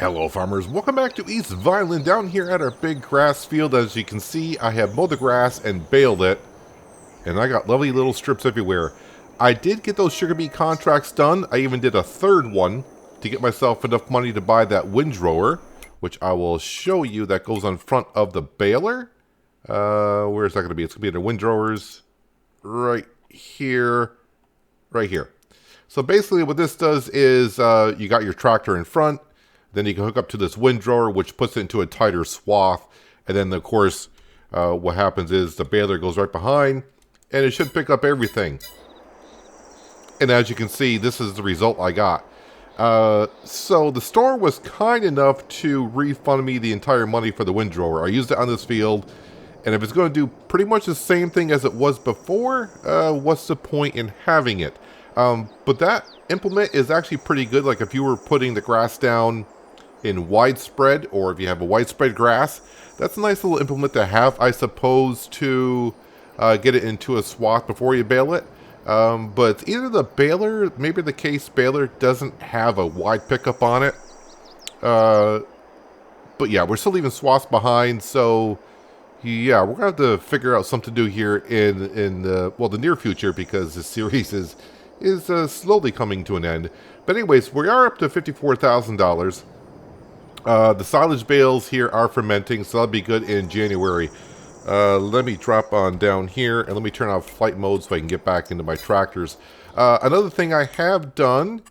Hello farmers, welcome back to East Vineland down here at our big grass field. As you can see, I have mowed the grass and baled it, and I got lovely little strips everywhere. I did get those sugar beet contracts done. I even did a third one to get myself enough money to buy that windrower, which I will show you. That goes on front of the baler. Where is that going to be? It's going to be in the windrowers right here, right here. So basically what this does is you got your tractor in front. Then you can hook up to this windrower, which puts it into a tighter swath. And then, of course, what happens is the baler goes right behind, and it should pick up everything. And as you can see, this is the result I got. So the store was kind enough to refund me the entire money for the windrower. I used it on this field, and if it's going to do pretty much the same thing as it was before, what's the point in having it? But that implement is actually pretty good. Like if you were putting the grass down in widespread, or if you have a widespread grass, that's a nice little implement to have, I suppose, to get it into a swath before you bale it. But either the baler, maybe the case baler doesn't have a wide pickup on it. But yeah, we're still leaving swaths behind, so yeah, we're gonna have to figure out something to do here in the near future, because this series is slowly coming to an end. But anyways, we are up to $54,000. The silage bales here are fermenting, so that'll be good in January. Let me drop on down here, and let me turn off flight mode so I can get back into my tractors. Another thing I have done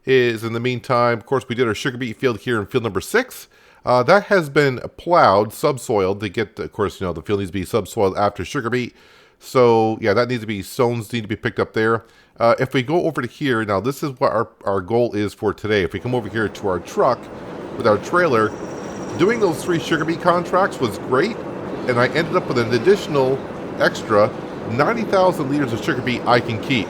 is, in the meantime, of course, we did our sugar beet field here in field number 6. That has been plowed, subsoiled, to get, of course, you know, the field needs to be subsoiled after sugar beet. So, yeah, that needs to be, stones need to be picked up there. If we go over to here, now this is what our goal is for today. If we come over here to our truck with our trailer, doing those 3 sugar beet contracts was great, and I ended up with an additional extra 90,000 liters of sugar beet I can keep.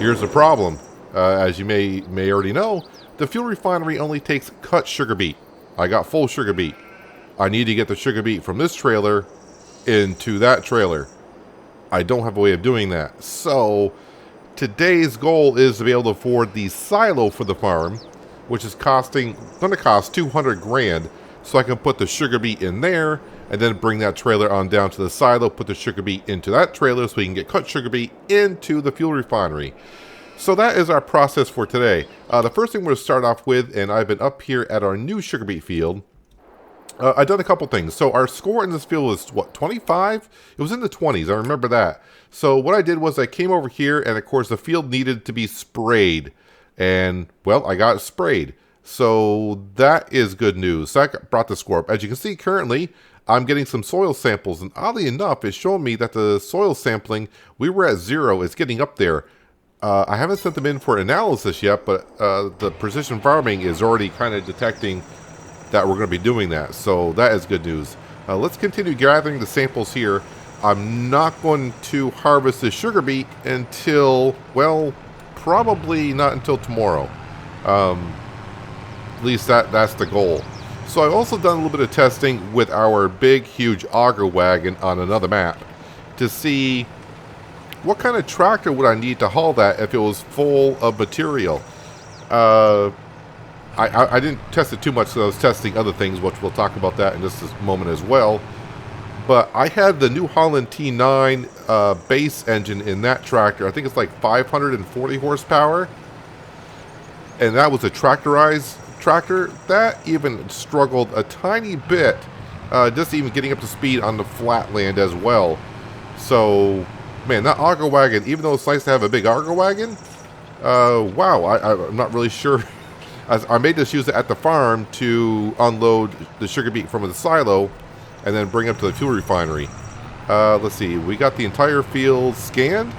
Here's the problem. As you may already know, the fuel refinery only takes cut sugar beet. I got full sugar beet. I need to get the sugar beet from this trailer into that trailer. I don't have a way of doing that. So today's goal is to be able to afford the silo for the farm, which is going to cost 200 grand, so I can put the sugar beet in there and then bring that trailer on down to the silo, put the sugar beet into that trailer so we can get cut sugar beet into the fuel refinery. So that is our process for today. The first thing we're going to start off with, and I've been up here at our new sugar beet field, I've done a couple things. So our score in this field was, what, 25? It was in the 20s, I remember that. So what I did was I came over here, and of course the field needed to be sprayed. And, well, I got it sprayed. So that is good news. That brought the score up. As you can see, currently, I'm getting some soil samples. And oddly enough, it's showing me that the soil sampling, we were at 0. It's getting up there. I haven't sent them in for analysis yet, but the precision farming is already kind of detecting that we're going to be doing that. So that is good news. Let's continue gathering the samples here. I'm not going to harvest the sugar beet until, well, probably not until tomorrow. At least that's the goal. So I've also done a little bit of testing with our big, huge auger wagon on another map to see what kind of tractor would I need to haul that if it was full of material. I didn't test it too much, so I was testing other things, which we'll talk about that in just a moment as well. But I had the New Holland T9 base engine in that tractor. I think it's like 540 horsepower. And that was a tractorized tractor. That even struggled a tiny bit, just even getting up to speed on the flat land as well. So, man, that auger wagon, even though it's nice to have a big auger wagon, wow, I'm not really sure. I may just use it at the farm to unload the sugar beet from the silo and then bring it to the fuel refinery. Let's see, we got the entire field scanned.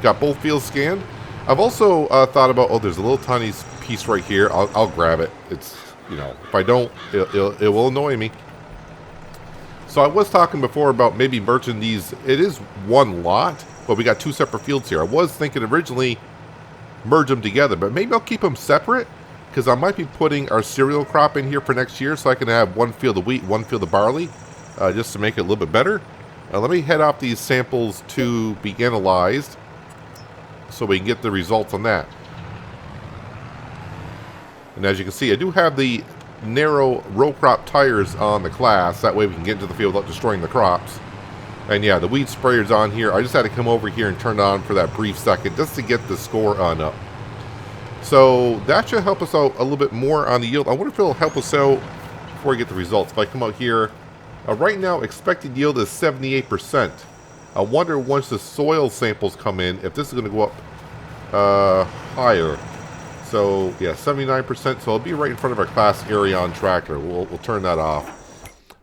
Got both fields scanned. I've also thought about, there's a little tiny piece right here. I'll grab it. It's, you know, if I don't, it will annoy me. So I was talking before about maybe merging these. It is one lot, but we got 2 separate fields here. I was thinking originally merge them together, but maybe I'll keep them separate, because I might be putting our cereal crop in here for next year, so I can have 1 field of wheat, 1 field of barley, just to make it a little bit better. Let me head off these samples to be analyzed, so we can get the results on that. And as you can see, I do have the narrow row crop tires on the class. That way we can get into the field without destroying the crops. And yeah, the weed sprayer's on here. I just had to come over here and turn it on for that brief second just to get the score on up. So that should help us out a little bit more on the yield. I wonder if it'll help us out before I get the results. If I come out here, right now expected yield is 78%. I wonder once the soil samples come in if this is going to go up higher. So yeah, 79%. So it'll be right in front of our class area on tractor. We'll turn that off.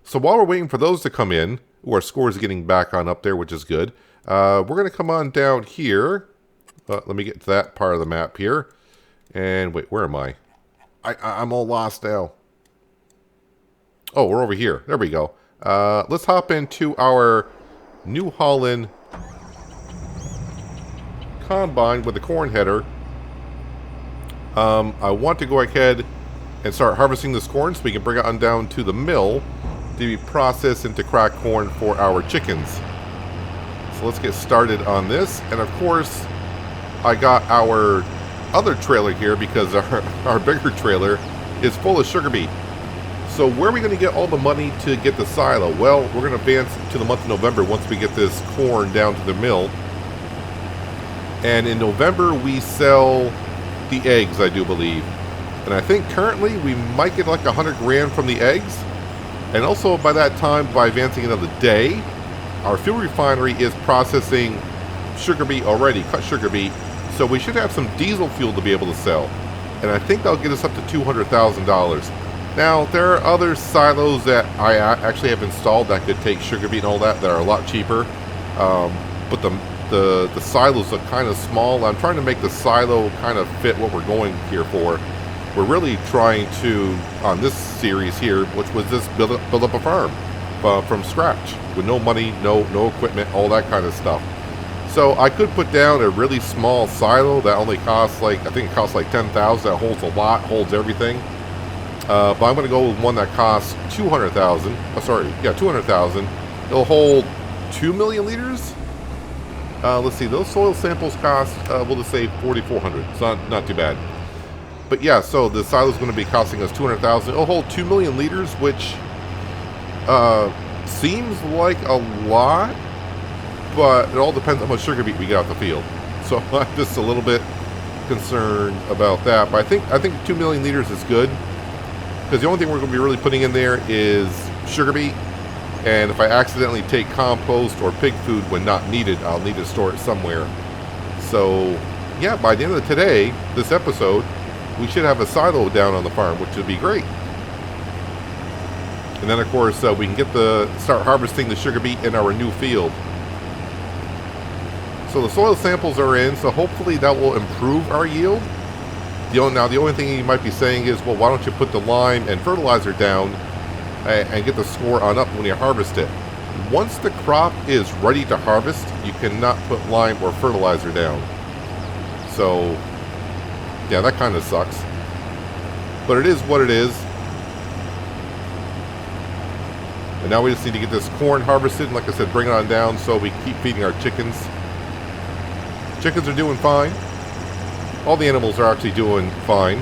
So while we're waiting for those to come in, our score is getting back on up there, which is good. We're going to come on down here. Let me get to that part of the map here. And wait, where am I? I'm all lost now. Oh, we're over here. There we go. Let's hop into our New Holland combine with the corn header. I want to go ahead and start harvesting this corn so we can bring it on down to the mill to be processed into cracked corn for our chickens. So let's get started on this. And of course, I got our other trailer here because our bigger trailer is full of sugar beet. So where are we going to get all the money to get the silo? Well, we're going to advance to the month of November once we get this corn down to the mill. And in November, we sell the eggs, I do believe. And I think currently we might get like 100 grand from the eggs. And also by that time, by advancing another day, our fuel refinery is processing sugar beet already, cut sugar beet. So we should have some diesel fuel to be able to sell. And I think that'll get us up to $200,000. Now, there are other silos that I actually have installed that could take sugar beet and all that are a lot cheaper. But the silos are kind of small. I'm trying to make the silo kind of fit what we're going here for. We're really trying to, on this series here, which was just build up a farm from scratch with no money, no equipment, all that kind of stuff. So I could put down a really small silo that only costs like, I think it costs like $10,000. That holds a lot, holds everything. But I'm going to go with one that costs $200,000. Oh, sorry, yeah, $200,000. It'll hold 2 million liters. Let's see, those soil samples cost, we'll just say $4,400. It's not too bad. But yeah, so the silo is going to be costing us $200,000. It'll hold 2 million liters, which seems like a lot. But it all depends on how much sugar beet we get out the field. So I'm just a little bit concerned about that. But I think 2 million liters is good. Because the only thing we're going to be really putting in there is sugar beet. And if I accidentally take compost or pig food when not needed, I'll need to store it somewhere. So yeah, by the end of today, this episode, we should have a silo down on the farm, which would be great. And then of course, we can start harvesting the sugar beet in our new field. So the soil samples are in, so hopefully that will improve our yield. Now the only thing you might be saying is, well, why don't you put the lime and fertilizer down and get the score on up when you harvest it? Once the crop is ready to harvest, you cannot put lime or fertilizer down. So yeah, that kind of sucks. But it is what it is. And now we just need to get this corn harvested, and like I said, bring it on down so we keep feeding our chickens. Chickens are doing fine. All the animals are actually doing fine.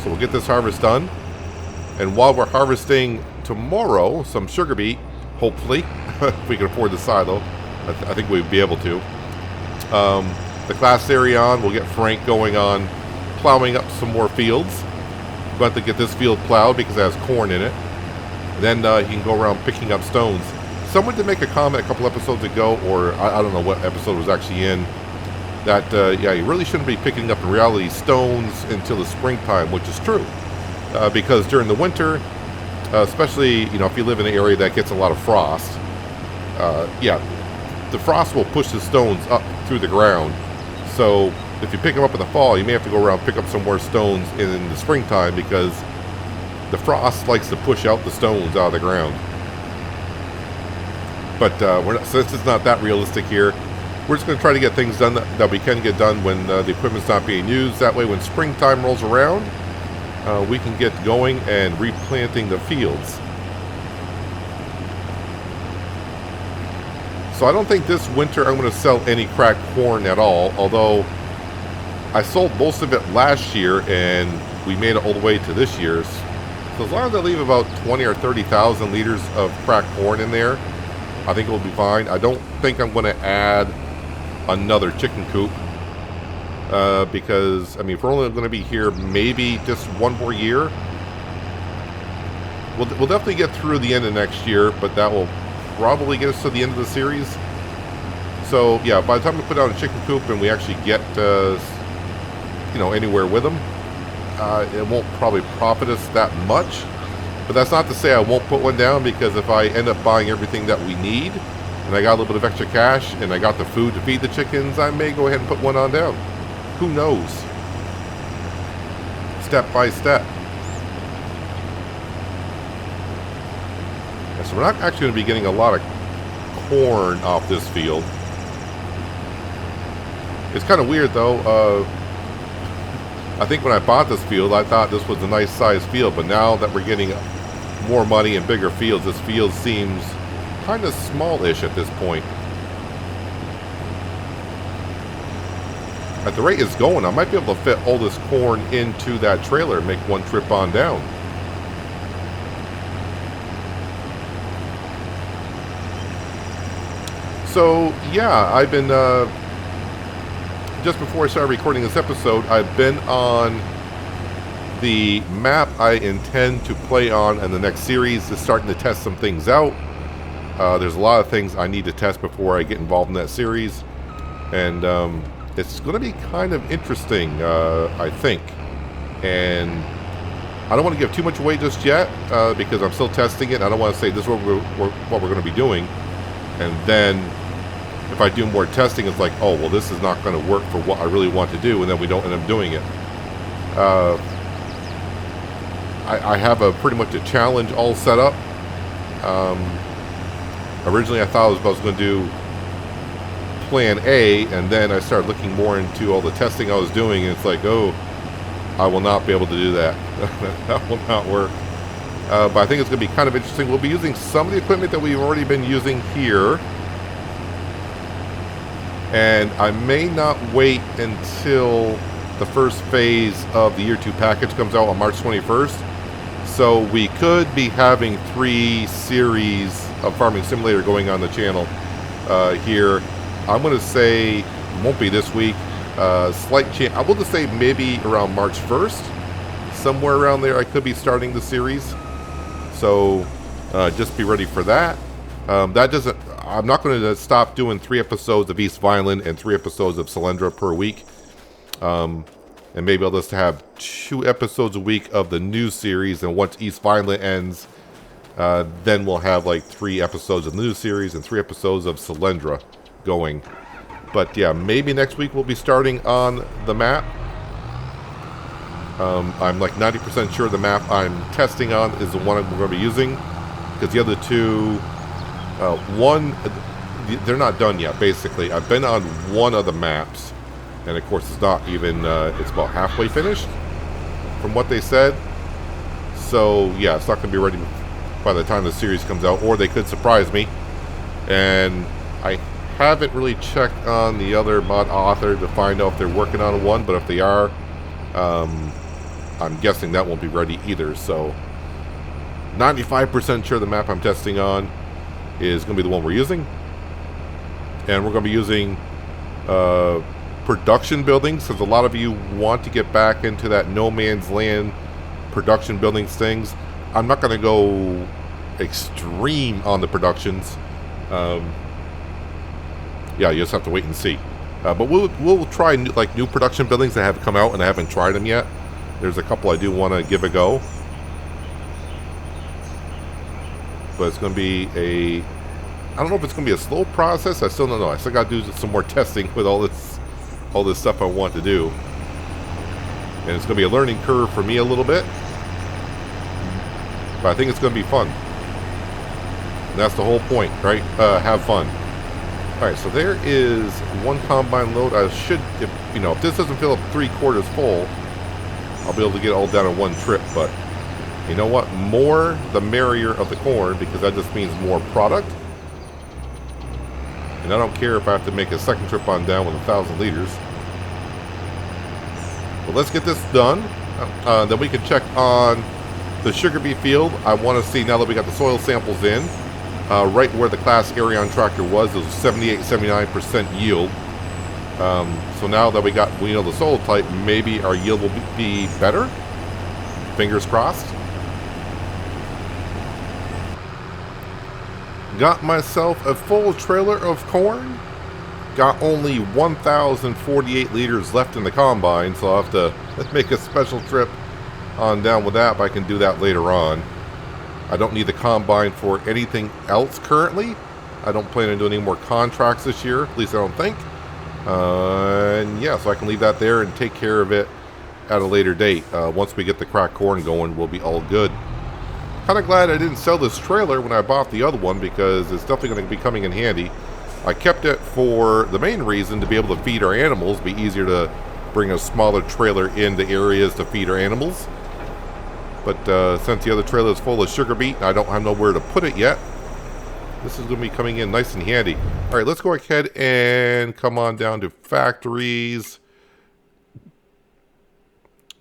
So we'll get this harvest done. And while we're harvesting tomorrow some sugar beet, hopefully, if we can afford the silo, I think we'd be able to. The class area on, we'll get Frank going on plowing up some more fields. We're going to get this field plowed because it has corn in it. Then he can go around picking up stones. Someone did make a comment a couple episodes ago, or I don't know what episode it was actually in, that, yeah, you really shouldn't be picking up, in reality, stones until the springtime, which is true. Because during the winter, especially, if you live in an area that gets a lot of frost, yeah, the frost will push the stones up through the ground. So if you pick them up in the fall, you may have to go around and pick up some more stones in the springtime because the frost likes to push out the stones out of the ground. But since it's not that realistic here, we're just going to try to get things done that we can get done when the equipment's not being used. That way, when springtime rolls around, we can get going and replanting the fields. So I don't think this winter I'm going to sell any cracked corn at all, although I sold most of it last year and we made it all the way to this year's. So as long as I leave about 20 or 30,000 liters of cracked corn in there, I think it'll be fine. I don't think I'm going to add another chicken coop because, I mean, if we're only going to be here maybe just one more year, we'll definitely get through the end of next year, but that will probably get us to the end of the series. So yeah, by the time we put out a chicken coop and we actually get you know, anywhere with them, it won't probably profit us that much. But that's not to say I won't put one down, because if I end up buying everything that we need and I got a little bit of extra cash and I got the food to feed the chickens, I may go ahead and put one on down. Who knows? Step by step. So we're not actually going to be getting a lot of corn off this field. It's kind of weird though. I think when I bought this field, I thought this was a nice sized field, but now that we're getting more money and bigger fields, this field seems kind of smallish at this point. At the rate it's going, I might be able to fit all this corn into that trailer and make one trip on down. So yeah, I've been just before I started recording this episode, I've been on the map I intend to play on in the next series, is starting to test some things out. There's a lot of things I need to test before I get involved in that series, and it's going to be kind of interesting, I think. And I don't want to give too much away just yet, because I'm still testing it. I don't want to say this is what we're going to be doing, and then if I do more testing, it's like, oh, well, this is not going to work for what I really want to do, and then we don't end up doing it. I have pretty much a challenge all set up. Originally, I thought I was going to do plan A, and then I started looking more into all the testing I was doing, and it's like, oh, I will not be able to do that. That will not work. But I think it's going to be kind of interesting. We'll be using some of the equipment that we've already been using here. And I may not wait until the first phase of the Year 2 package comes out on March 21st. So we could be having 3 series of Farming Simulator going on the channel here. I'm going to say, it won't be this week. Slight chance. I will just say maybe around March 1st. Somewhere around there I could be starting the series. So just be ready for that. I'm not going to stop doing 3 episodes of East Vineland and 3 episodes of Solyndra per week. And maybe I'll just have 2 episodes a week of the new series, and once East Vineland ends, then we'll have like 3 episodes of the new series and 3 episodes of Solyndra going. But yeah, maybe next week we'll be starting on the map. I'm like 90% sure the map I'm testing on is the one we're going to be using, because the other 2... one, they're not done yet, basically. I've been on one of the maps, and of course it's not even, it's about halfway finished, from what they said. So, yeah, it's not going to be ready by the time the series comes out, or they could surprise me. And I haven't really checked on the other mod author to find out if they're working on one, but if they are, I'm guessing that won't be ready either. So, 95% sure the map I'm testing on is going to be the one we're using, and we're going to be using production buildings, because a lot of you want to get back into that no man's land production buildings things. I'm not going to go extreme on the productions. Yeah, you just have to wait and see. But we'll try new production buildings that have come out and I haven't tried them yet. There's a couple I do want to give a go. But it's going to be I don't know if it's going to be a slow process. I still don't know. I still got to do some more testing with all this stuff I want to do. And it's going to be a learning curve for me a little bit. But I think it's going to be fun. And that's the whole point, right? Have fun. Alright, so there is one combine load. I should, if this doesn't fill up 3/4 full, I'll be able to get it all down in one trip. But you know what? More the merrier of the corn, because that just means more product. And I don't care if I have to make a second trip on down with 1,000 liters. But let's get this done. Then we can check on the sugar beet field. I want to see, now that we got the soil samples in, right where the Class Arion tractor was, it was 78-79% yield. So now that we know the soil type, maybe our yield will be better. Fingers crossed. Got myself a full trailer of corn. Got only 1,048 liters left in the combine, so I'll have to make a special trip on down with that, but I can do that later on. I don't need the combine for anything else currently. I don't plan on doing any more contracts this year, at least I don't think. And yeah, so I can leave that there and take care of it at a later date. Once we get the cracked corn going, we'll be all good. Kind of glad I didn't sell this trailer when I bought the other one, because it's definitely going to be coming in handy. I kept it for the main reason to be able to feed our animals. Be easier to bring a smaller trailer into areas to feed our animals. But since the other trailer is full of sugar beet, I don't have nowhere to put it yet. This is going to be coming in nice and handy. All right, let's go ahead and come on down to factories.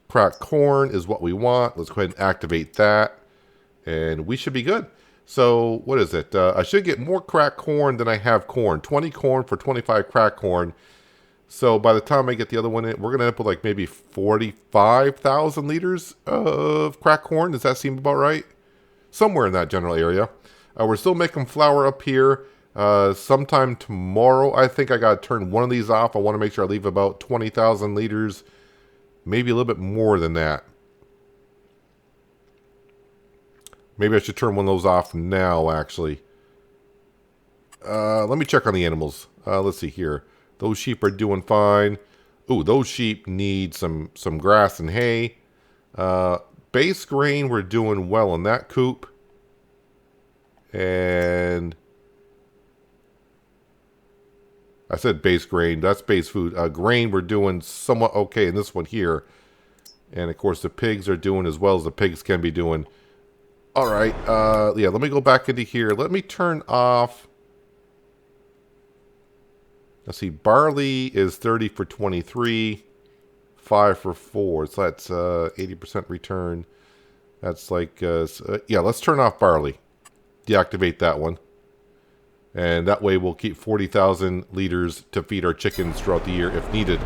Cracked corn is what we want. Let's go ahead and activate that. And we should be good. So, what is it? I should get more cracked corn than I have corn. 20 corn for 25 cracked corn. So, by the time I get the other one in, we're going to end up with like maybe 45,000 liters of cracked corn. Does that seem about right? Somewhere in that general area. We're still making flour up here. Sometime tomorrow, I think I got to turn one of these off. I want to make sure I leave about 20,000 liters. Maybe a little bit more than that. Maybe I should turn one of those off now, actually. Let me check on the animals. Let's see here. Those sheep are doing fine. Ooh, those sheep need some grass and hay. Base grain, we're doing well in that coop. And I said base grain. That's base food. Grain, we're doing somewhat okay in this one here. And, of course, the pigs are doing as well as the pigs can be doing. All right, yeah, let me go back into here. Let me turn off. Let's see, barley is 30 for 23, 5 for 4. So that's 80% return. That's like, yeah, let's turn off barley. Deactivate that one. And that way we'll keep 40,000 liters to feed our chickens throughout the year if needed.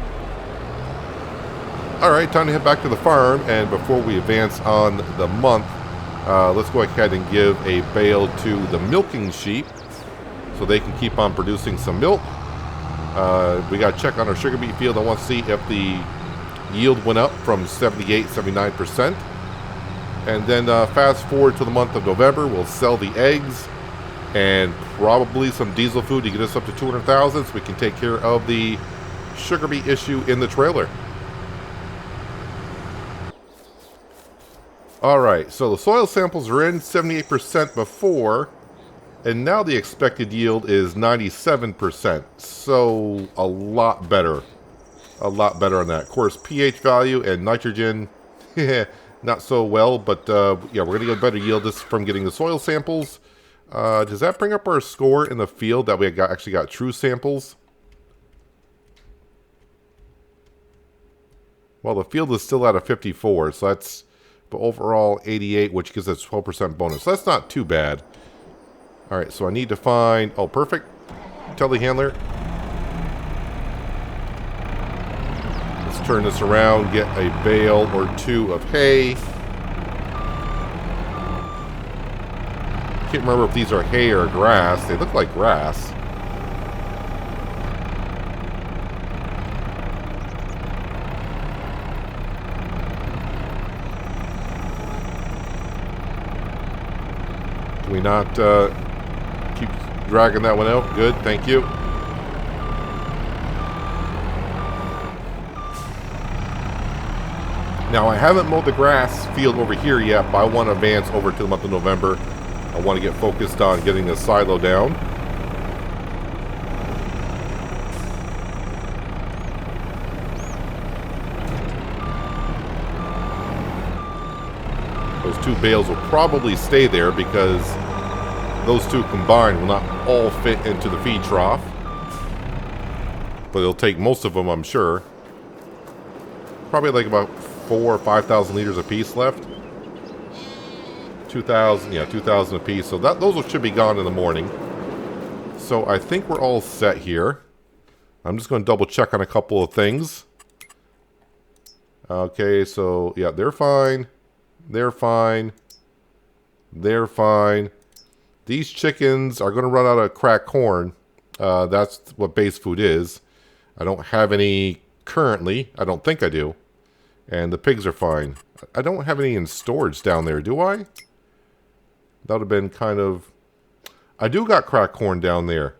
All right, time to head back to the farm. And before we advance on the month, let's go ahead and give a bale to the milking sheep so they can keep on producing some milk. We got to check on our sugar beet field. I want to see if the yield went up from 78-79%. And then fast forward to the month of November, we'll sell the eggs and probably some diesel food to get us up to 200,000 so we can take care of the sugar beet issue in the trailer. Alright, so the soil samples are in 78% before, and now the expected yield is 97%. So a lot better. A lot better on that. Of course, pH value and nitrogen, not so well, but yeah, we're going to get a better yield just from getting the soil samples. Does that bring up our score in the field that we actually got true samples? Well, the field is still at a 54, so that's... But overall, 88, which gives us 12% bonus. So that's not too bad. All right, so I need to find... Oh, perfect. Telehandler. Let's turn this around, get a bale or two of hay. Can't remember if these are hay or grass. They look like grass. Can we not keep dragging that one out? Good, thank you. Now, I haven't mowed the grass field over here yet, but I want to advance over to the month of November. I want to get focused on getting the silo down. Those two bales will probably stay there because those two combined will not all fit into the feed trough. but it'll take most of them, I'm sure. Probably like about 4,000 or 5,000 liters a piece left. 2,000, yeah, 2,000 a piece. So those should be gone in the morning. So I think we're all set here. I'm just going to double check on a couple of things. Okay, so yeah, they're fine. They're fine. They're fine. These chickens are going to run out of cracked corn. That's what base food is. I don't have any currently. I don't think I do. And the pigs are fine. I don't have any in storage down there, do I? That would have been kind of... I do got cracked corn down there.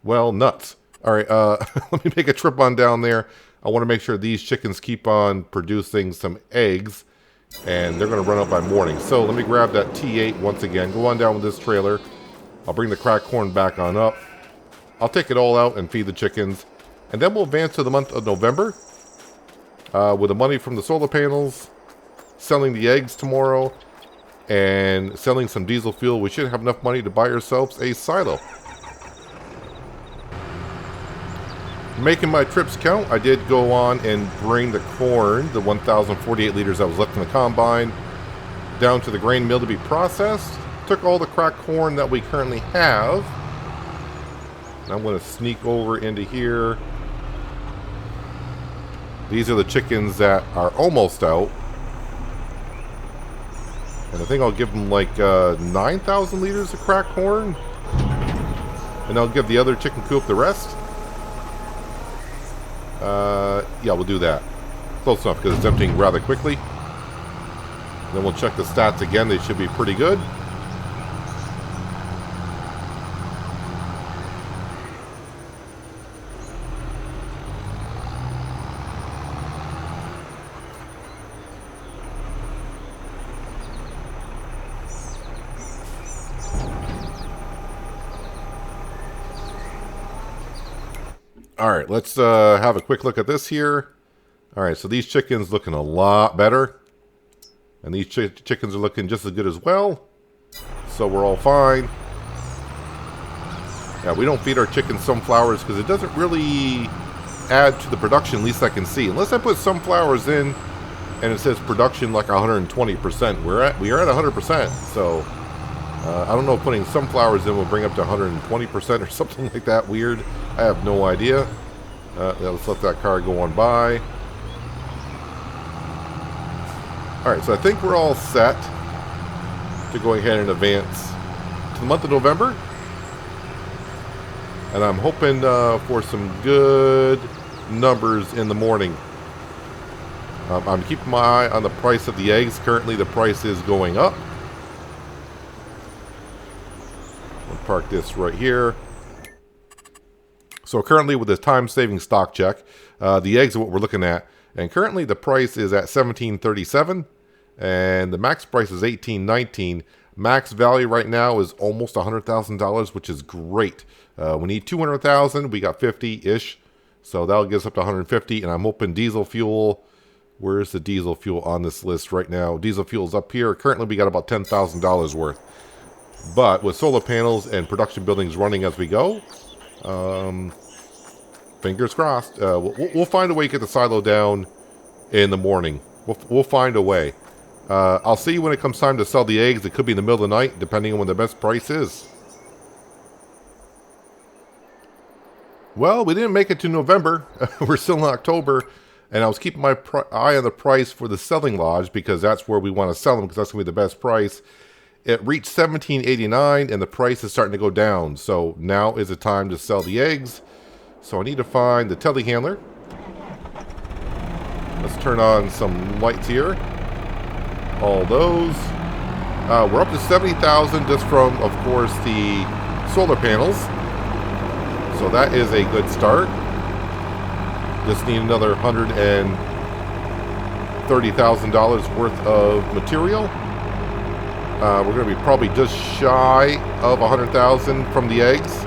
Well, nuts. All right, let me make a trip on down there. I want to make sure these chickens keep on producing some eggs. And they're going to run out by morning. So let me grab that T8 once again. Go on down with this trailer. I'll bring the cracked corn back on up. I'll take it all out and feed the chickens. And then we'll advance to the month of November. With the money from the solar panels. Selling the eggs tomorrow. And selling some diesel fuel. We should have enough money to buy ourselves a silo. Making my trips count, I did go on and bring the corn, the 1,048 liters that was left in the combine, down to the grain mill to be processed. Took all the cracked corn that we currently have. And I'm going to sneak over into here. These are the chickens that are almost out. And I think I'll give them like 9,000 liters of cracked corn. And I'll give the other chicken coop the rest. Yeah, we'll do that. Close enough because it's emptying rather quickly. Then we'll check the stats again. They should be pretty good. Alright, let's have a quick look at this here. Alright, so these chickens looking a lot better. And these chickens are looking just as good as well. So we're all fine. Yeah, we don't feed our chickens sunflowers because it doesn't really add to the production, at least I can see. Unless I put sunflowers in and it says production like 120%. We are at 100%. So I don't know if putting sunflowers in will bring up to 120% or something like that weird. I have no idea. Let's let that car go on by. Alright, so I think we're all set to go ahead and advance to the month of November. And I'm hoping for some good numbers in the morning. I'm keeping my eye on the price of the eggs. Currently the price is going up. I'll park this right here. So currently with this time-saving stock check, the eggs are what we're looking at. And currently the price is at $17.37. And the max price is $18.19. Max value right now is almost $100,000, which is great. We need 200,000. We got 50-ish. So that'll get us up to 150. And I'm hoping diesel fuel. Where's the diesel fuel on this list right now? Diesel fuel's up here. Currently we got about $10,000 worth. But with solar panels and production buildings running as we go, fingers crossed. We'll find a way to get the silo down in the morning. We'll find a way. I'll see when it comes time to sell the eggs. It could be in the middle of the night, depending on when the best price is. Well, we didn't make it to November. We're still in October. And I was keeping my eye on the price for the selling lodge because that's where we want to sell them because that's going to be the best price. It reached $17.89 and the price is starting to go down. So now is the time to sell the eggs. So I need to find the telehandler. Let's turn on some lights here. All those. We're up to 70,000 just from, of course, the solar panels. So that is a good start. Just need another $130,000 worth of material. We're going to be probably just shy of 100,000 from the eggs,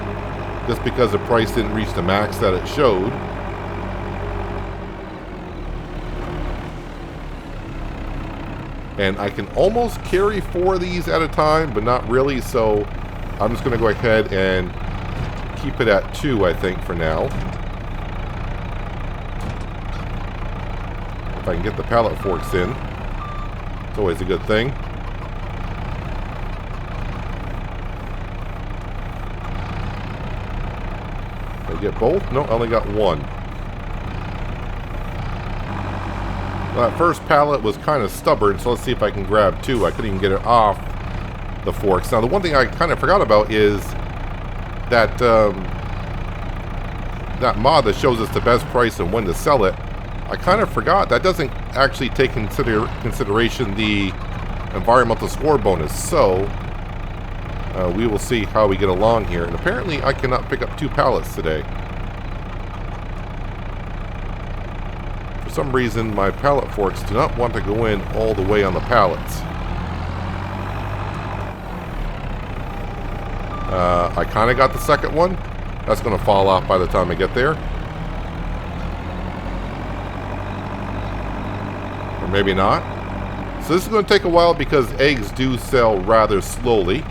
just because the price didn't reach the max that it showed. And I can almost carry 4 of these at a time, but not really, so I'm just going to go ahead and keep it at 2, I think, for now. I can get the pallet forks in. It's always a good thing. Did I get both? No, I only got one. Well, that first pallet was kind of stubborn, so let's see if I can grab two. I couldn't even get it off the forks. Now, the one thing I kind of forgot about is that that mod that shows us the best price and when to sell it. I kind of forgot that doesn't actually take consideration the environmental score bonus. So we will see how we get along here. And apparently I cannot pick up 2 pallets today. For some reason my pallet forks do not want to go in all the way on the pallets. I kind of got the second one. That's going to fall off by the time I get there. Or maybe not. So this is going to take a while because eggs do sell rather slowly.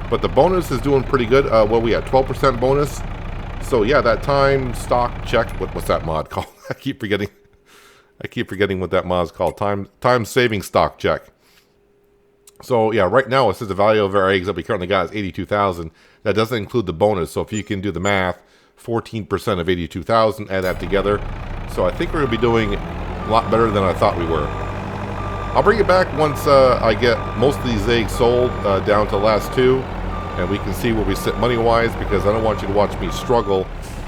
But the bonus is doing pretty good. What we at? 12% bonus. So yeah, that time stock check. What's that mod called? I keep forgetting what that mod is called. Time saving stock check. So yeah, right now it says the value of our eggs that we currently got is 82,000. That doesn't include the bonus. So if you can do the math, 14% of 82,000, add that together. So I think we're going to be doing a lot better than I thought we were. I'll bring it back once I get most of these eggs sold down to the last 2. And we can see where we sit money-wise, because I don't want you to watch me struggle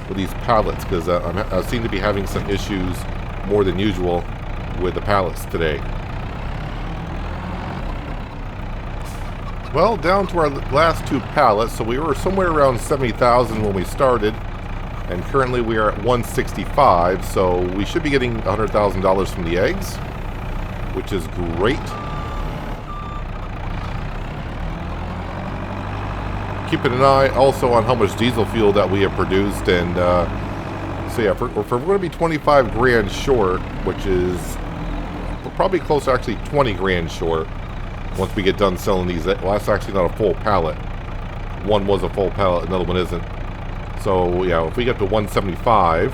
with these pallets, because I seem to be having some issues more than usual with the pallets today. Well, down to our last 2 pallets. So we were somewhere around 70,000 when we started, and currently we are at 165. So we should be getting $100,000 from the eggs, which is great. Keeping an eye also on how much diesel fuel that we have produced, and so yeah, if we're going to be 25 grand short, which is probably close to actually 20 grand short once we get done selling these. Well, that's actually not a full pallet. One was a full pallet, another one isn't. So yeah, if we get to 175,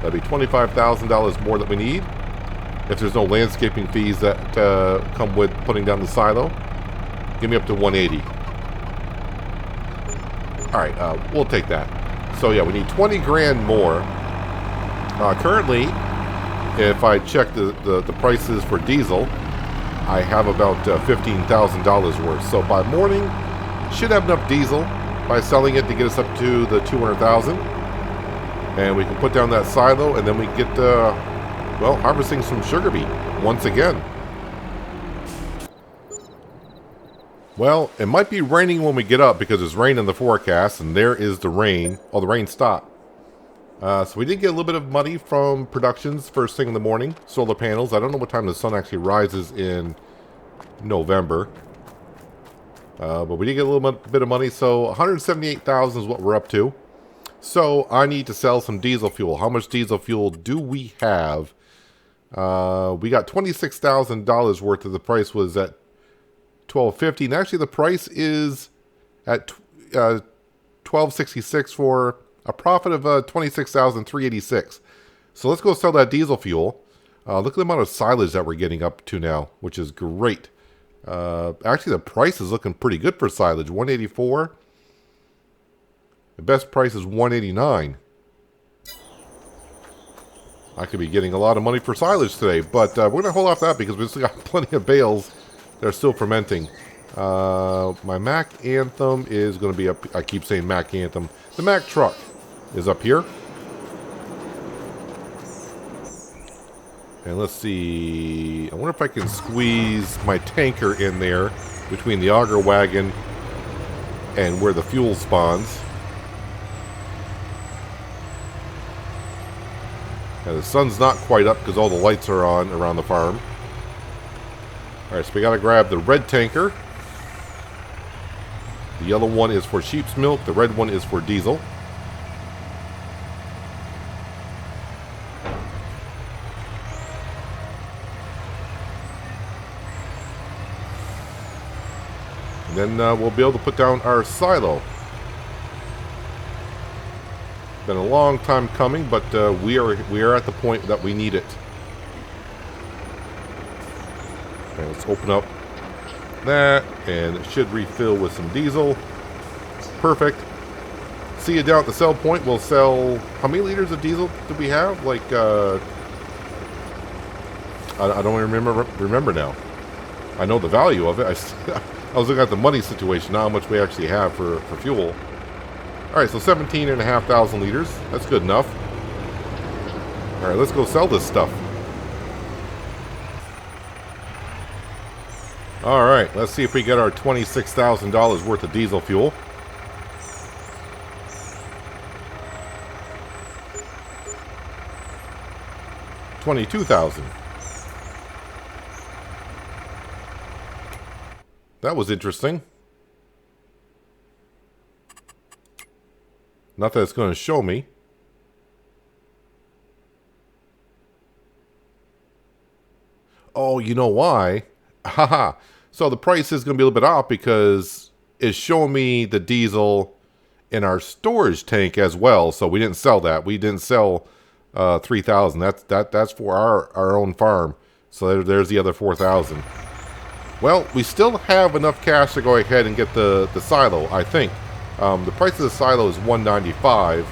that'd be $25,000 more that we need. If there's no landscaping fees that come with putting down the silo, give me up to 180. Alright, we'll take that. So yeah, we need 20 grand more. Currently, if I check the prices for diesel, I have about $15,000 worth. So by morning, should have enough diesel by selling it to get us up to the 200,000. And we can put down that silo, and then we get, well, harvesting some sugar beet once again. Well, it might be raining when we get up because there's rain in the forecast, and there is the rain. Oh, the rain stopped. So we did get a little bit of money from productions first thing in the morning. Solar panels. I don't know what time the sun actually rises in November. But we did get a little bit of money. So 178,000 is what we're up to. So I need to sell some diesel fuel. How much diesel fuel do we have? We got $26,000 worth of. The price was at $12.50, and actually the price is at $12.66 for a profit of $26,386. So let's go sell that diesel fuel. Look at the amount of silage that we're getting up to now, which is great. Actually, the price is looking pretty good for silage. $184. The best price is $189. I could be getting a lot of money for silage today, but we're going to hold off that because we've still got plenty of bales. They're still fermenting. My Mac Anthem is going to be up. I keep saying Mac Anthem. The Mac truck is up here. And let's see. I wonder if I can squeeze my tanker in there between the auger wagon and where the fuel spawns. Now the sun's not quite up because all the lights are on around the farm. Alright, so we gotta grab the red tanker. The yellow one is for sheep's milk, the red one is for diesel. And then we'll be able to put down our silo. Been a long time coming, but we are at the point that we need it. Okay, let's open up that, and it should refill with some diesel. Perfect. See you down at the sell point. We'll sell... How many liters of diesel do we have? Like, I don't even remember now. I know the value of it. I was looking at the money situation, not how much we actually have for fuel. Alright, so 17,500 liters. That's good enough. Alright, let's go sell this stuff. Alright, let's see if we get our $26,000 worth of diesel fuel. $22,000. That was interesting. Not that it's going to show me. Oh, you know why? Haha. So the price is going to be a little bit off because it's showing me the diesel in our storage tank as well. So we didn't sell that. We didn't sell 3,000. That's for our own farm. So there's the other 4,000. Well, we still have enough cash to go ahead and get the silo, I think. The price of the silo is $195,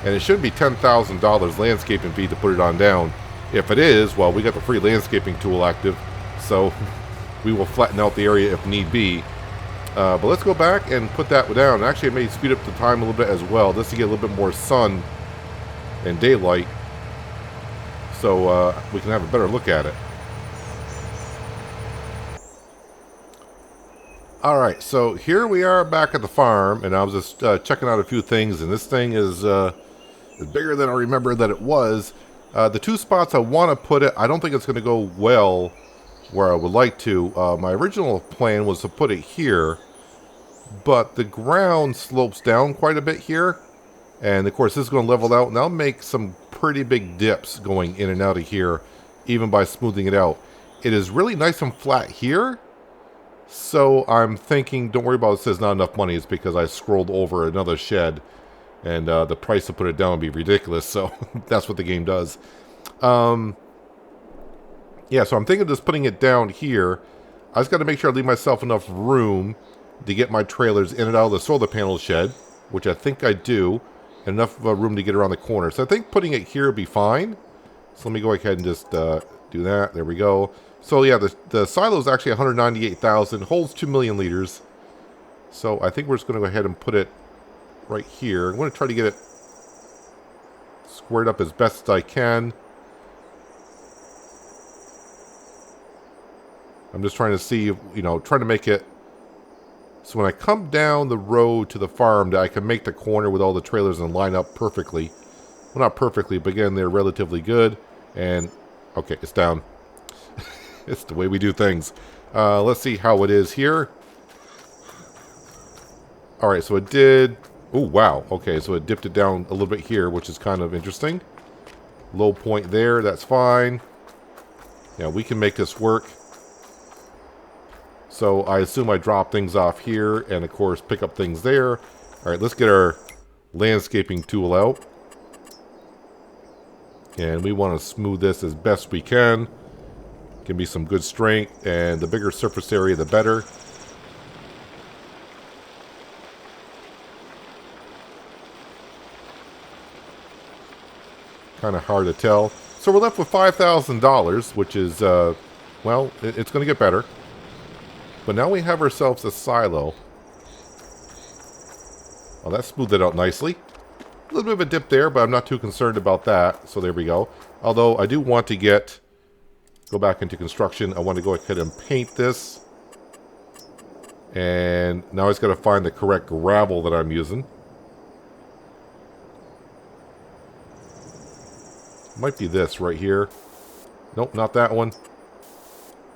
and it should be $10,000 landscaping fee to put it on down. If it is, well, we got the free landscaping tool active, so we will flatten out the area if need be. But let's go back and put that down. Actually, it may speed up the time a little bit as well, just to get a little bit more sun and daylight, so we can have a better look at it. Alright, so here we are back at the farm, and I was just checking out a few things, and this thing is bigger than I remember that it was. The two spots I want to put it, I don't think it's going to go well where I would like to. My original plan was to put it here, but the ground slopes down quite a bit here, and of course this is going to level out, and I'll make some pretty big dips going in and out of here, even by smoothing it out. It is really nice and flat here. So I'm thinking, don't worry about it says not enough money. It's because I scrolled over another shed, and the price to put it down would be ridiculous. So that's what the game does. Yeah, so I'm thinking of just putting it down here. I just got to make sure I leave myself enough room to get my trailers in and out of the solar panel shed, which I think I do, and enough room to get around the corner. So I think putting it here would be fine. So let me go ahead and just do that. There we go. So yeah, the silo is actually 198,000, holds 2 million liters. So I think we're just going to go ahead and put it right here. I'm going to try to get it squared up as best as I can. I'm just trying to see, you know, trying to make it so when I come down the road to the farm, that I can make the corner with all the trailers and line up perfectly. Well, not perfectly, but again, they're relatively good. And okay, it's down. It's the way we do things. Let's see how it is here. Alright, so it did... Oh, wow. Okay, so it dipped it down a little bit here, which is kind of interesting. Low point there, that's fine. Yeah, we can make this work. So I assume I drop things off here, and of course pick up things there. Alright, let's get our landscaping tool out. And we want to smooth this as best we can. Give me some good strength, and the bigger surface area, the better. Kind of hard to tell. So we're left with $5,000, which is, well, it's going to get better. But now we have ourselves a silo. Well, that smoothed it out nicely. A little bit of a dip there, but I'm not too concerned about that. So there we go. Although I do want to go back into construction. I want to go ahead and paint this. And now I just got to find the correct gravel that I'm using. Might be this right here. Nope, not that one.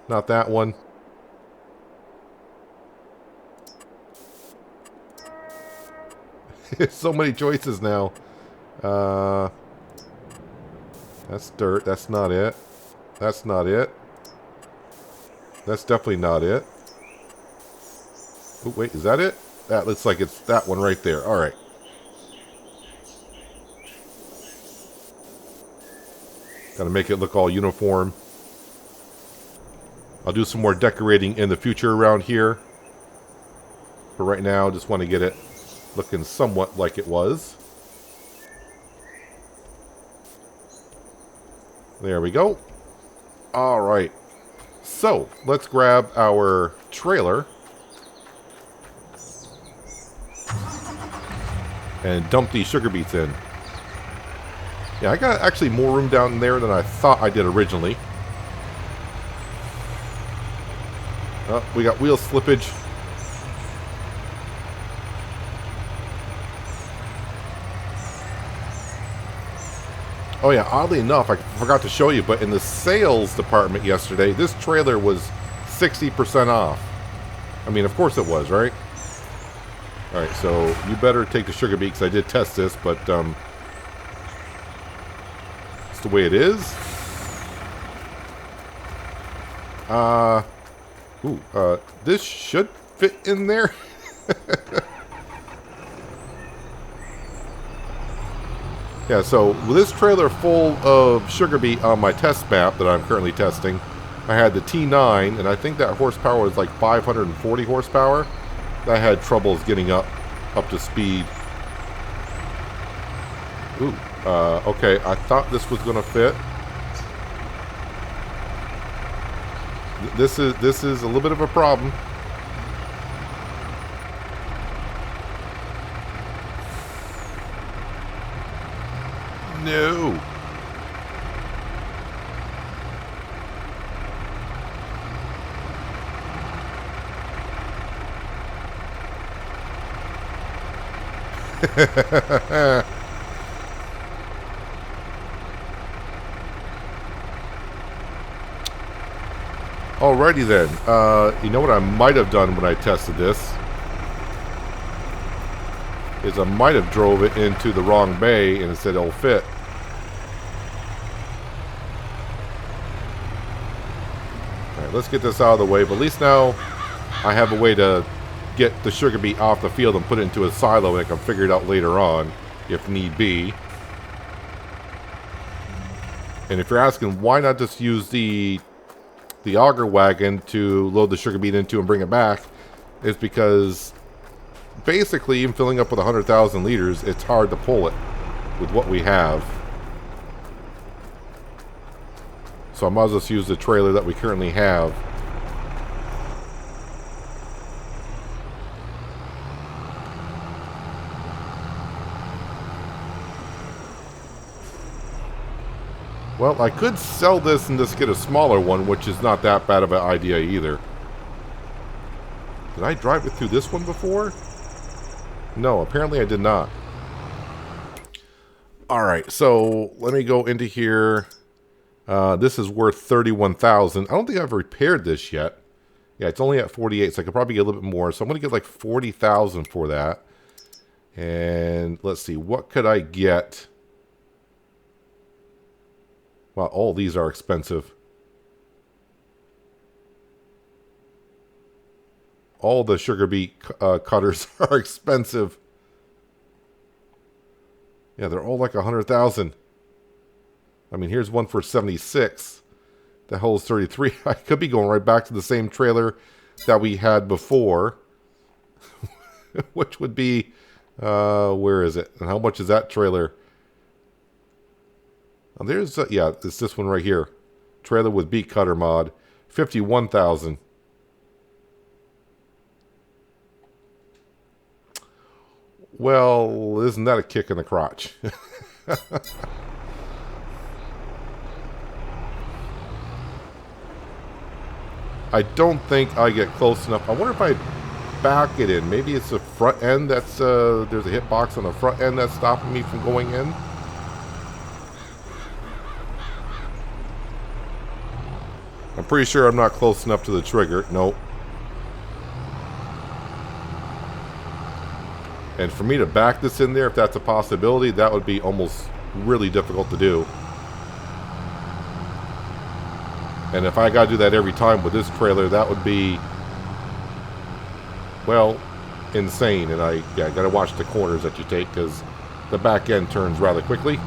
Not that one. So many choices now. That's dirt. That's not it. That's not it. That's definitely not it. Oh, wait, is that it? That looks like it's that one right there. Alright. Gotta make it look all uniform. I'll do some more decorating in the future around here. But right now, just want to get it looking somewhat like it was. There we go. Alright. So, let's grab our trailer. And dump these sugar beets in. Yeah, I got actually more room down there than I thought I did originally. Oh, we got wheel slippage. Oh yeah, oddly enough, I forgot to show you, but in the sales department yesterday, this trailer was 60% off. I mean, of course it was, right? Alright, so you better take the sugar beet, because I did test this, but it's the way it is. This should fit in there. Yeah, so with this trailer full of sugar beet on my test map that I'm currently testing, I had the T9, and I think that horsepower was like 540 horsepower. I had troubles getting up to speed. Ooh, okay, I thought this was going to fit. This is a little bit of a problem. No. Alrighty then. You know what I might have done when I tested this? Is I might have drove it into the wrong bay and it said it'll fit. Alright, let's get this out of the way. But at least now I have a way to get the sugar beet off the field and put it into a silo, and I can figure it out later on if need be. And if you're asking why not just use the auger wagon to load the sugar beet into and bring it back, is because basically even filling up with 100,000 liters, it's hard to pull it with what we have. So I might as well just use the trailer that we currently have. Well, I could sell this and just get a smaller one, which is not that bad of an idea either. Did I drive it through this one before? No, apparently I did not. Alright, so let me go into here. This is worth $31,000. I don't think I've repaired this yet. Yeah, it's only at 48, so I could probably get a little bit more. So I'm going to get like 40,000 for that. And let's see, what could I get? Wow, all these are expensive. All the sugar beet cutters are expensive. Yeah, they're all like 100,000. I mean, here's one for 76. The hell is 33? I could be going right back to the same trailer that we had before. Which would be, where is it? And how much is that trailer? Oh, there's, yeah, it's this one right here. Trailer with beet cutter mod. 51,000. Well, isn't that a kick in the crotch? I don't think I get close enough. I wonder if I back it in. Maybe it's the front end that's, there's a hitbox on the front end that's stopping me from going in. I'm pretty sure I'm not close enough to the trigger. Nope. And for me to back this in there, if that's a possibility, that would be almost really difficult to do. And if I got to do that every time with this trailer, that would be, well, insane. And I got to watch the corners that you take, because the back end turns rather quickly.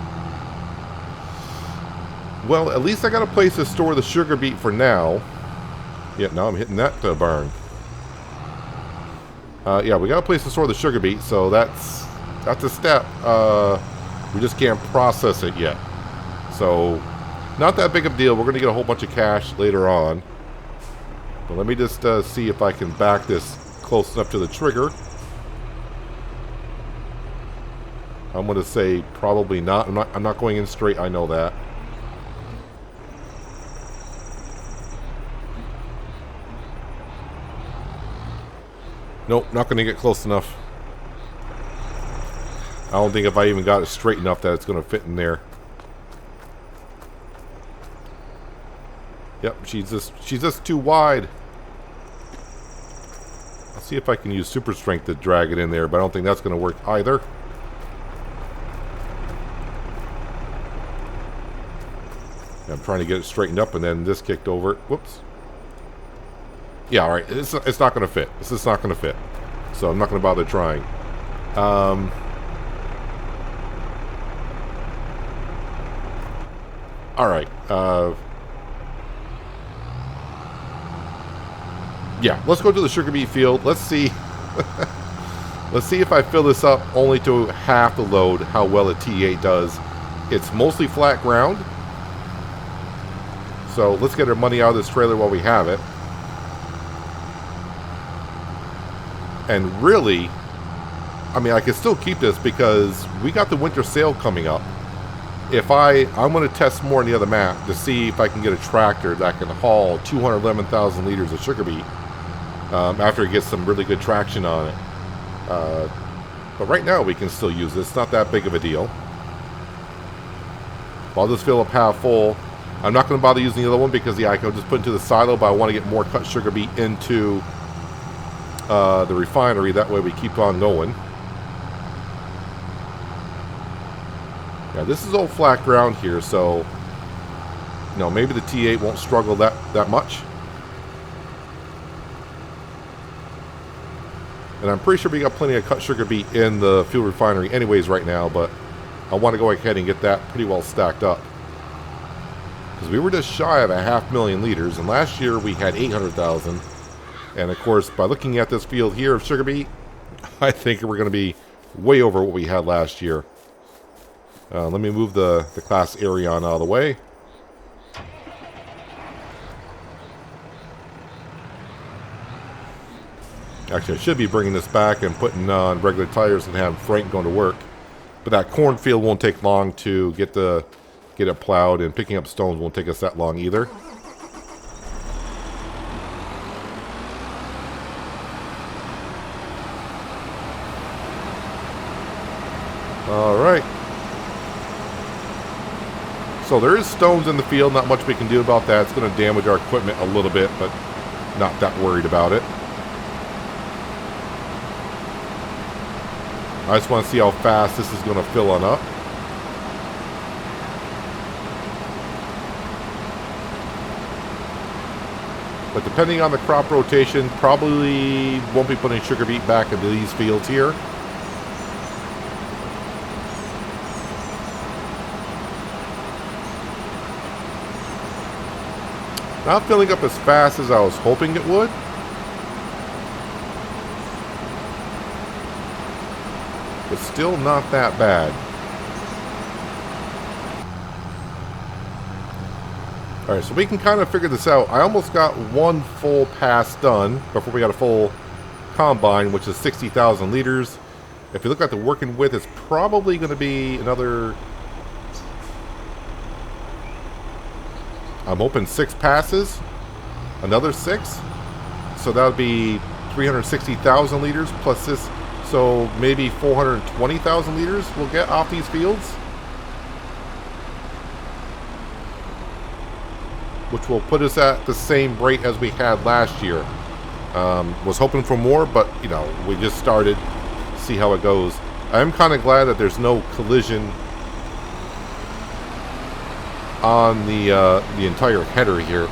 Well, at least I got a place to store the sugar beet for now. Yeah, now I'm hitting that barn. Yeah, we got a place to store the sugar beet, so that's a step. We just can't process it yet. So, not that big of a deal. We're going to get a whole bunch of cash later on. But let me just see if I can back this close enough to the trigger. I'm going to say probably not. I'm not going in straight. I know that. Nope, not going to get close enough. I don't think if I even got it straight enough that it's going to fit in there. Yep, she's just too wide. I'll see if I can use super strength to drag it in there, but I don't think that's going to work either. I'm trying to get it straightened up, and then this kicked over. Whoops. Yeah, all right. It's not going to fit. It's just not going to fit. So I'm not going to bother trying. All right. Yeah, let's go to the sugar beet field. Let's see. Let's see if I fill this up only to half the load, how well a T8 does. It's mostly flat ground. So let's get our money out of this trailer while we have it. And really, I mean, I can still keep this because we got the winter sale coming up. If I'm going to test more on the other map to see if I can get a tractor that can haul 211,000 liters of sugar beet after it gets some really good traction on it. But right now we can still use this. It's not that big of a deal. I'll just fill up half full. I'm not going to bother using the other one because, yeah, I can just put it into the silo, but I want to get more cut sugar beet into the refinery. That way we keep on going. Yeah, this is all flat ground here, so you know, maybe the T8 won't struggle that much. And I'm pretty sure we got plenty of cut sugar beet in the fuel refinery anyways right now, but I want to go ahead and get that pretty well stacked up. Because we were just shy of 500,000 liters, and last year we had 800,000. And of course, by looking at this field here of sugar beet, I think we're going to be way over what we had last year. Let me move the class Arion out of the way. Actually, I should be bringing this back and putting on regular tires and having Frank going to work. But that cornfield won't take long to get it plowed, and picking up stones won't take us that long either. All right. So there is stones in the field. Not much we can do about that. It's going to damage our equipment a little bit, but not that worried about it. I just want to see how fast this is going to fill on up. But depending on the crop rotation, probably won't be putting sugar beet back into these fields here. Not filling up as fast as I was hoping it would. But still not that bad. Alright, so we can kind of figure this out. I almost got one full pass done before we got a full combine, which is 60,000 liters. If you look at the working width, it's probably going to be another... I'm hoping 6 passes. Another 6. So that would be 360,000 liters plus this. So maybe 420,000 liters we'll get off these fields. Which will put us at the same rate as we had last year. Was hoping for more, but, you know, we just started. See how it goes. I'm kind of glad that there's no collision on the entire header here.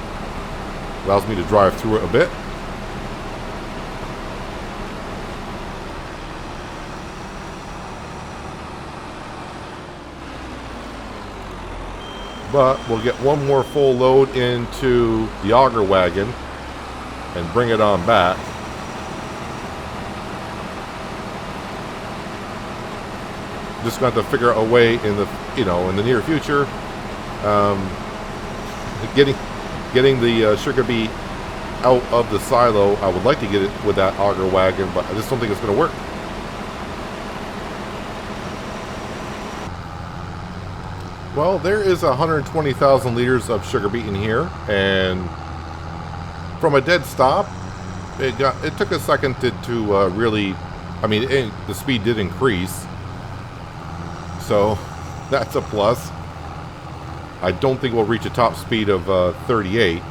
Allows me to drive through it a bit. But we'll get one more full load into the auger wagon and bring it on back. Just going to have to figure out a way in the, in the near future, getting the sugar beet out of the silo. I would like to get it with that auger wagon, but I just don't think it's going to work. Well, there is 120,000 liters of sugar beet in here, and from a dead stop, it took a second to really, the speed did increase, so that's a plus. I don't think we'll reach a top speed of 32.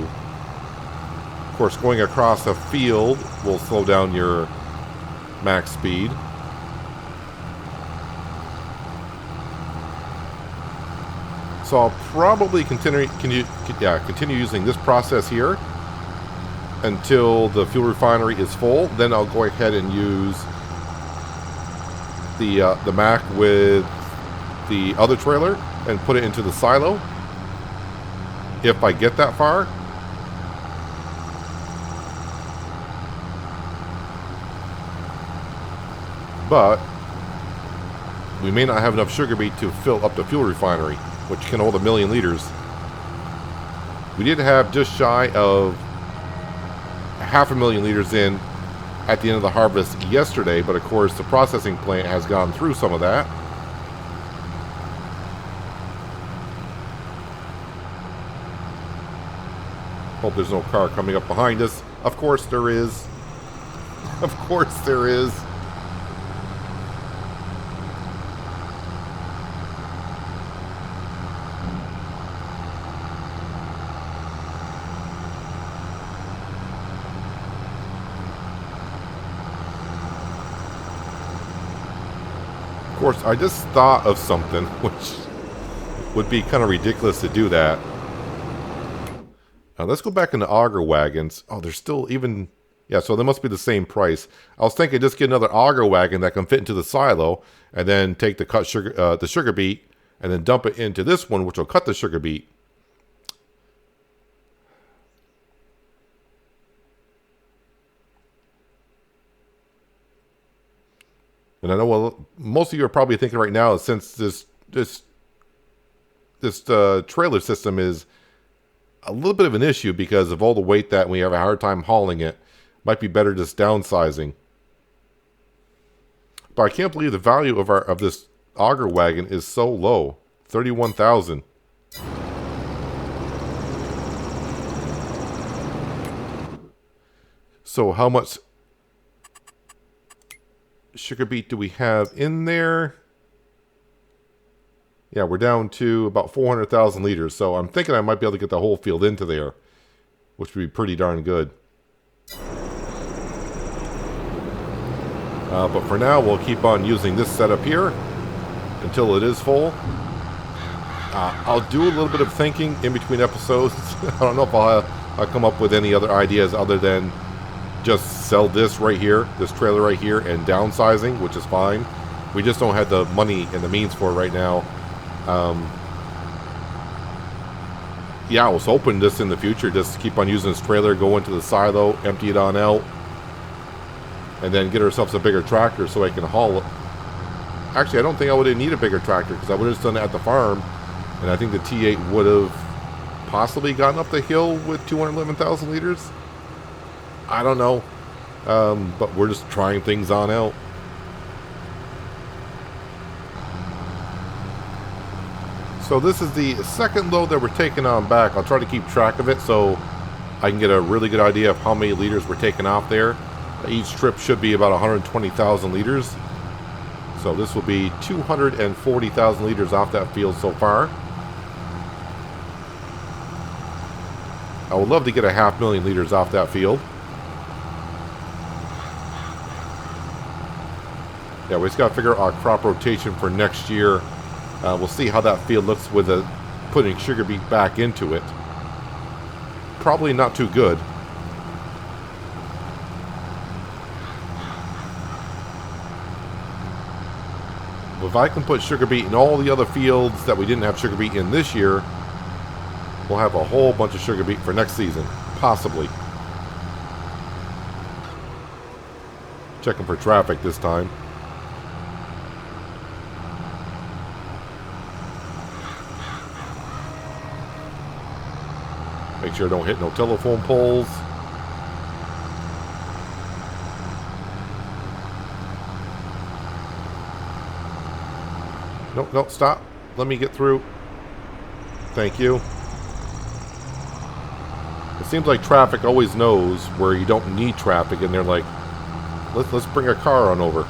Of course, going across a field will slow down your max speed. So I'll probably continue using this process here until the fuel refinery is full. Then I'll go ahead and use the Mack with the other trailer and put it into the silo, if I get that far. But we may not have enough sugar beet to fill up the fuel refinery, which can hold 1 million liters. We did have just shy of 500,000 liters in at the end of the harvest yesterday, but of course the processing plant has gone through some of that. Hope there's no car coming up behind us. Of course there is. Of course there is. Of course, I just thought of something, which would be kind of ridiculous to do that. Now let's go back into auger wagons. Oh, they're still even... Yeah, so they must be the same price. I was thinking just get another auger wagon that can fit into the silo, and then take the sugar beet, and then dump it into this one, which will cut the sugar beet. And I know, well, most of you are probably thinking right now, since this trailer system is a little bit of an issue because of all the weight that we have a hard time hauling it, might be better just downsizing. But I can't believe the value of this auger wagon is so low, $31,000. So how much sugar beet do we have in there? Yeah, we're down to about 400,000 liters. So I'm thinking I might be able to get the whole field into there, which would be pretty darn good. But for now, we'll keep on using this setup here until it is full. I'll do a little bit of thinking in between episodes. I don't know if I'll come up with any other ideas other than just sell this right here, this trailer right here, and downsizing, which is fine. We just don't have the money and the means for it right now. Yeah, I was hoping just in the future, just keep on using this trailer, go into the silo, empty it on out, and then get ourselves a bigger tractor so I can haul it. Actually, I don't think I would have needed a bigger tractor because I would have just done it at the farm, and I think the T8 would have possibly gotten up the hill with 211,000 liters. I don't know, but we're just trying things on out. So this is the second load that we're taking on back. I'll try to keep track of it so I can get a really good idea of how many liters we're taking off there. Each trip should be about 120,000 liters. So this will be 240,000 liters off that field so far. I would love to get 500,000 liters off that field. Yeah, we just got to figure out our crop rotation for next year. We'll see how that field looks with putting sugar beet back into it. Probably not too good. If I can put sugar beet in all the other fields that we didn't have sugar beet in this year, we'll have a whole bunch of sugar beet for next season. Possibly. Checking for traffic this time. Make sure I don't hit no telephone poles. Nope, nope, stop. Let me get through. Thank you. It seems like traffic always knows where you don't need traffic, and they're like, let's bring a car on over.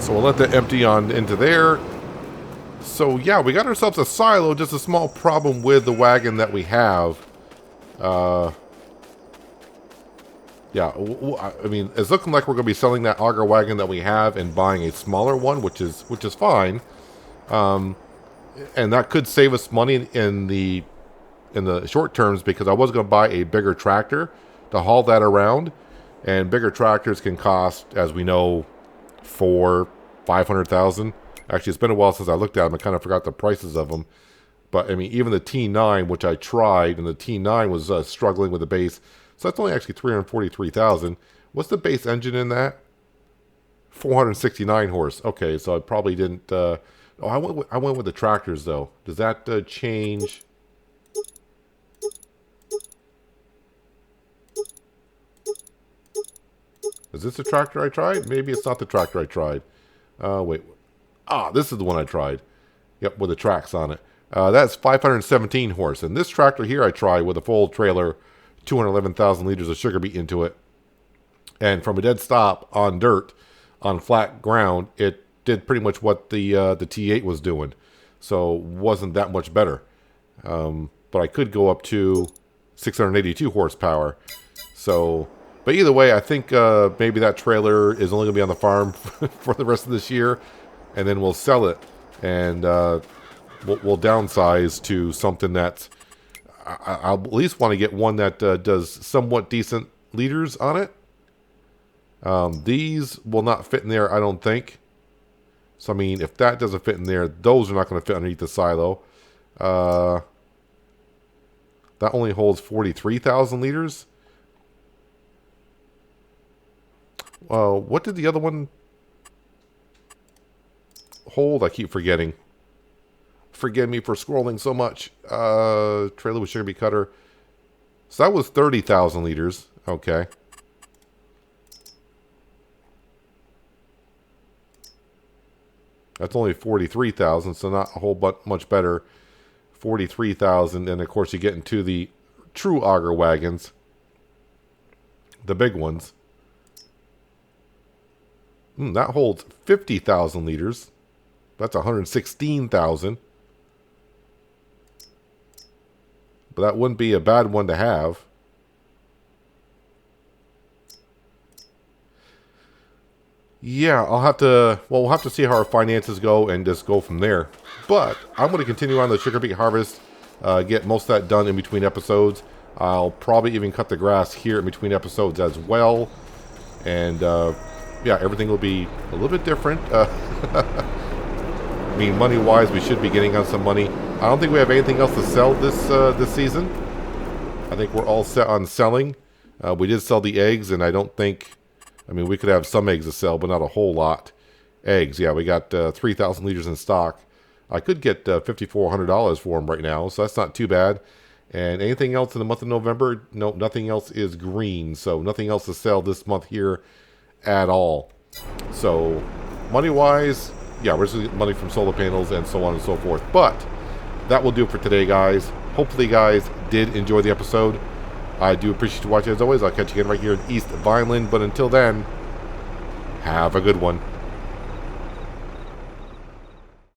So we'll let that empty on into there. So yeah, we got ourselves a silo, just a small problem with the wagon that we have. Yeah, I mean, it's looking like we're going to be selling that auger wagon that we have and buying a smaller one, which is fine. And that could save us money in the short terms, because I was going to buy a bigger tractor to haul that around, and bigger tractors can cost, as we know, $500,000. Actually, it's been a while since I looked at them. I kind of forgot the prices of them. But, I mean, even the T9, which I tried, and the T9 was struggling with the base. So that's only actually $343,000. What's the base engine in that? 469 horse. Okay, so I probably didn't... oh, I went with the tractors, though. Does that change? Is this the tractor I tried? Maybe it's not the tractor I tried. Wait. Ah, this is the one I tried. Yep, with the tracks on it. That's 517 horse. And this tractor here I tried with a full trailer, 211,000 liters of sugar beet into it. And from a dead stop on dirt, on flat ground, it did pretty much what the T8 was doing. So wasn't that much better. But I could go up to 682 horsepower. So, but either way, I think maybe that trailer is only going to be on the farm for the rest of this year. And then we'll sell it, and we'll downsize to something that I'll at least want to get one that does somewhat decent liters on it. These will not fit in there, I don't think. So, I mean, if that doesn't fit in there, those are not going to fit underneath the silo. That only holds 43,000 liters. What did the other one hold? I keep forgetting. Forgive me for scrolling so much. Trailer with sugar beet cutter. So that was 30,000 liters. Okay. That's only 43,000, so not a whole but much better. 43,000, and of course you get into the true auger wagons, the big ones. That holds 50,000 liters. That's 116,000. But that wouldn't be a bad one to have. Yeah, I'll have to... Well, we'll have to see how our finances go and just go from there. But I'm going to continue on the sugar beet harvest. Get most of that done in between episodes. I'll probably even cut the grass here in between episodes as well. And, yeah, everything will be a little bit different. I mean, money-wise, we should be getting on some money. I don't think we have anything else to sell this season. I think we're all set on selling. We did sell the eggs, and I don't think... I mean, we could have some eggs to sell, but not a whole lot. Eggs, yeah, we got 3,000 liters in stock. I could get $5,400 for them right now, so that's not too bad. And anything else in the month of November? No, nothing else is green, so nothing else to sell this month here at all. So, money-wise... Yeah, we're just getting money from solar panels and so on and so forth. But that will do it for today, guys. Hopefully, you guys did enjoy the episode. I do appreciate you watching as always. I'll catch you again right here in East Vineland. But until then, have a good one.